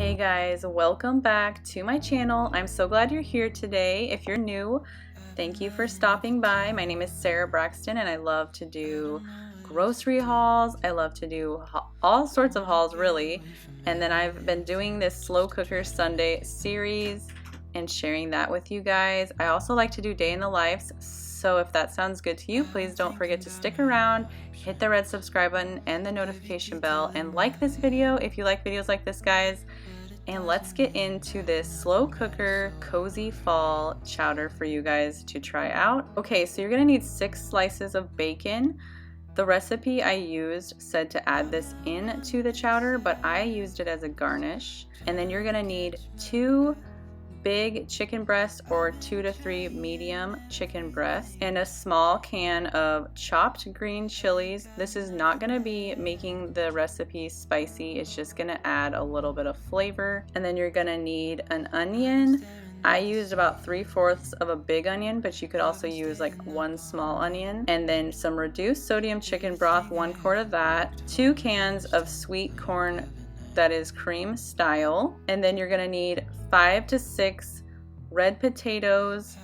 Hey guys, welcome back to my channel. I'm so glad you're here today. If you're new, thank you for stopping by. My name is Sarah Braxton and I love to do grocery hauls. I love to do all sorts of hauls really. And then I've been doing this Slow Cooker Sunday series and sharing that with you guys. I also like to do day in the lives. So if that sounds good to you, please don't forget to stick around, hit the red subscribe button and the notification bell, and like this video if you like videos like this, guys. And let's get into this slow cooker cozy fall chowder for you guys to try out. Okay, so you're gonna need 6 slices of bacon. The recipe I used said to add this into the chowder, but I used it as a garnish. And then you're gonna need 2 big chicken breasts or 2 to 3 medium chicken breasts and a small can of chopped green chilies. This is not going to be making the recipe spicy, it's just going to add a little bit of flavor. And then you're going to need an onion. I used about 3/4 of a big onion, but you could also use like 1 small onion. And then some reduced sodium chicken broth, 1 quart of that, 2 cans of sweet corn that is cream style, and then you're gonna need 5 to 6 red potatoes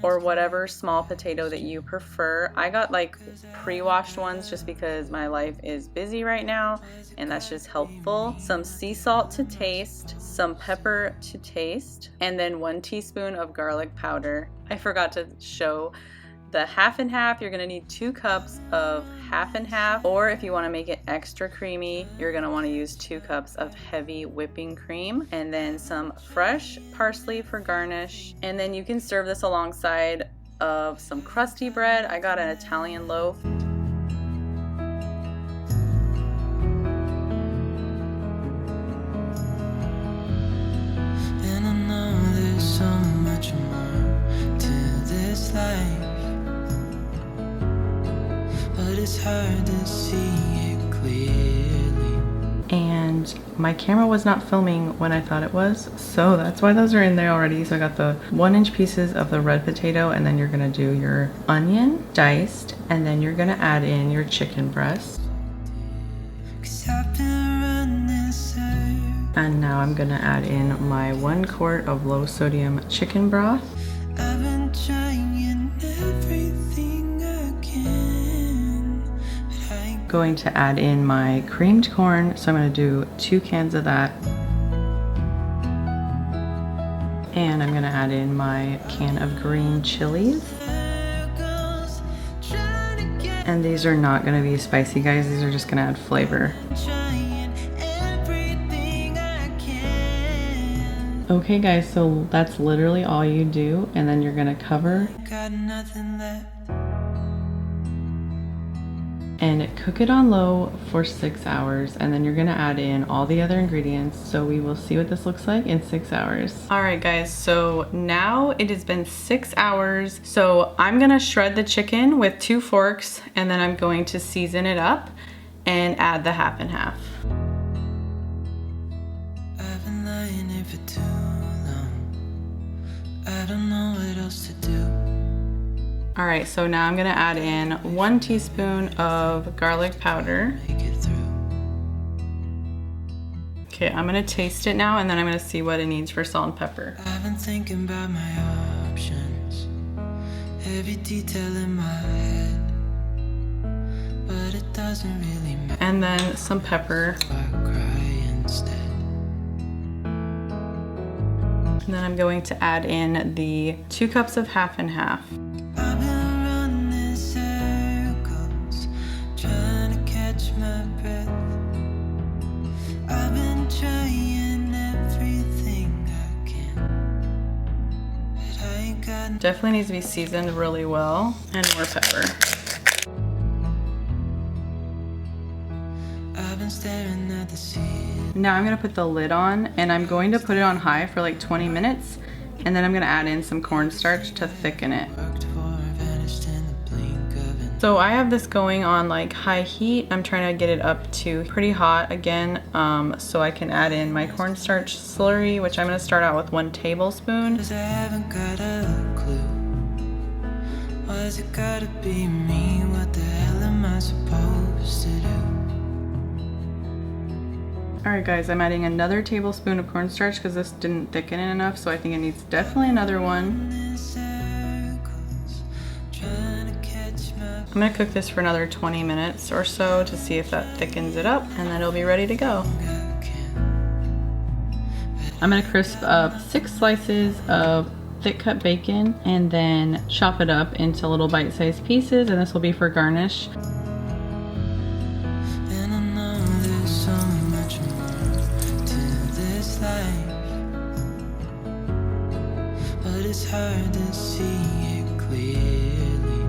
or whatever small potato that you prefer. I got like pre-washed ones just because my life is busy right now and that's just helpful. Some sea salt to taste, some pepper to taste, and then 1 teaspoon of garlic powder. I forgot to show the half and half. You're gonna need 2 cups of half and half, or if you want to make it extra creamy, you're gonna want to use 2 cups of heavy whipping cream, and then some fresh parsley for garnish. And then you can serve this alongside of some crusty bread. I got an Italian loaf. And I know there's so much more to this life, but it's hard to see it clearly. And my camera was not filming when I thought it was, so that's why those are in there already. So I got the 1-inch pieces of the red potato, and then you're gonna do your onion diced, and then you're gonna add in your chicken breast. And now I'm gonna add in my 1 quart of low sodium chicken broth. I've been trying everything I can, but I ain't Going to add in my creamed corn, so I'm going to do 2 cans of that. And I'm going to add in my can of green chilies. And these are not going to be spicy, guys, these are just going to add flavor. trying everything I can. Okay guys, so that's literally all you do, and then you're going to cover Got nothing left. and cook it on low for 6 hours, and then you're gonna add in all the other ingredients. So we will see what this looks like in 6 hours. All right guys, so now it has been 6 hours. So I'm gonna shred the chicken with 2 forks, and then I'm going to season it up and add the half and half. I've been lying here for too long. I don't know what else to do. All right, so now I'm gonna add in 1 teaspoon of garlic powder. Make it through. Okay, I'm gonna taste it now, and then I'm gonna see what it needs for salt and pepper. I've been thinking about my options, every detail in my head, but it doesn't really matter. And then some pepper. I cry instead. And then I'm going to add in the 2 cups of half and half. I've been running circles, trying to catch my breath. I've been trying everything I can, but I ain't got Definitely needs to be seasoned really well, and more pepper. I've been staring at the ceiling. Now I'm gonna put the lid on, and I'm going to put it on high for like 20 minutes, and then I'm gonna add in some cornstarch to thicken it. Worked for, vanished in the blink of an So I have this going on like high heat. I'm trying to get it up to pretty hot again, so I can add in my cornstarch slurry, which I'm gonna start out with 1 tablespoon. 'cause I haven't got a clue. Why's it gotta be me? What the hell am I supposed to do? Alright guys, I'm adding another tablespoon of cornstarch because this didn't thicken it enough, so I think it needs definitely another one. I'm gonna cook this for another 20 minutes or so to see if that thickens it up, and then it'll be ready to go. I'm gonna crisp up 6 slices of thick cut bacon and then chop it up into little bite-sized pieces, and this will be for garnish. But it's hard to see it clearly.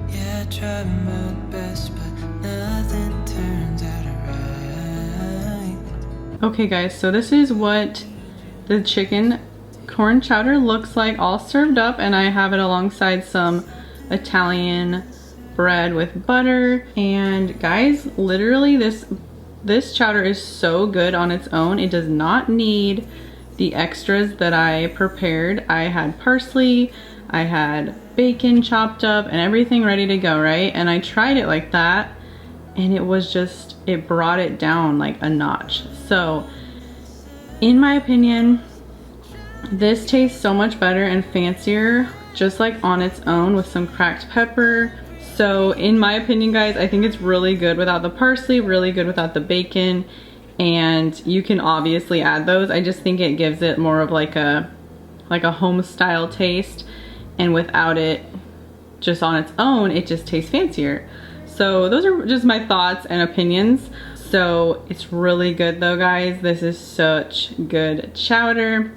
Yeah, I tried my best, but nothing turns out right. Okay guys, so this is what the chicken corn chowder looks like all served up, and I have it alongside some Italian bread with butter. And guys, literally this chowder is so good on its own. It does not need the extras that I prepared. I had parsley, I had bacon chopped up and everything ready to go, right? And I tried it like that and it was just, it brought it down like a notch. So in my opinion, this tastes so much better and fancier just like on its own with some cracked pepper. So in my opinion guys, I think it's really good without the parsley, really good without the bacon, and you can obviously add those. I just think it gives it more of like a home style taste, and without it just on its own, it just tastes fancier. So those are just my thoughts and opinions. So it's really good though guys. This is such good chowder.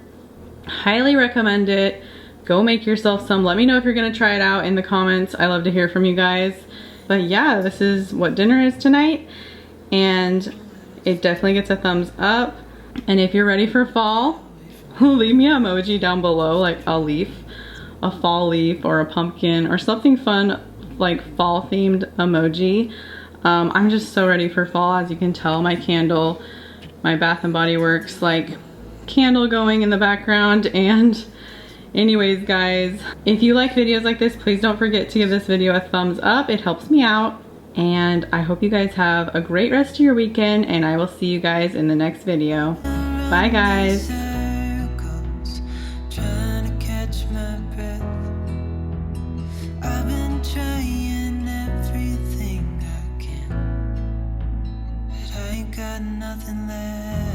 Highly recommend it. Go make yourself some. Let me know if you're gonna try it out in the comments. I love to hear from you guys. But yeah, this is what dinner is tonight, and it definitely gets a thumbs up. And if you're ready for fall, leave me an emoji down below, like a leaf, a fall leaf or a pumpkin or something fun, like fall themed emoji. I'm just so ready for fall. As you can tell, my candle, my Bath and Body Works like candle going in the background. And anyways guys, if you like videos like this, please don't forget to give this video a thumbs up. It helps me out, and I hope you guys have a great rest of your weekend, and I will see you guys in the next video. Bye guys. Trying to catch my breath. I've been trying everything I can, but I ain't got nothing left.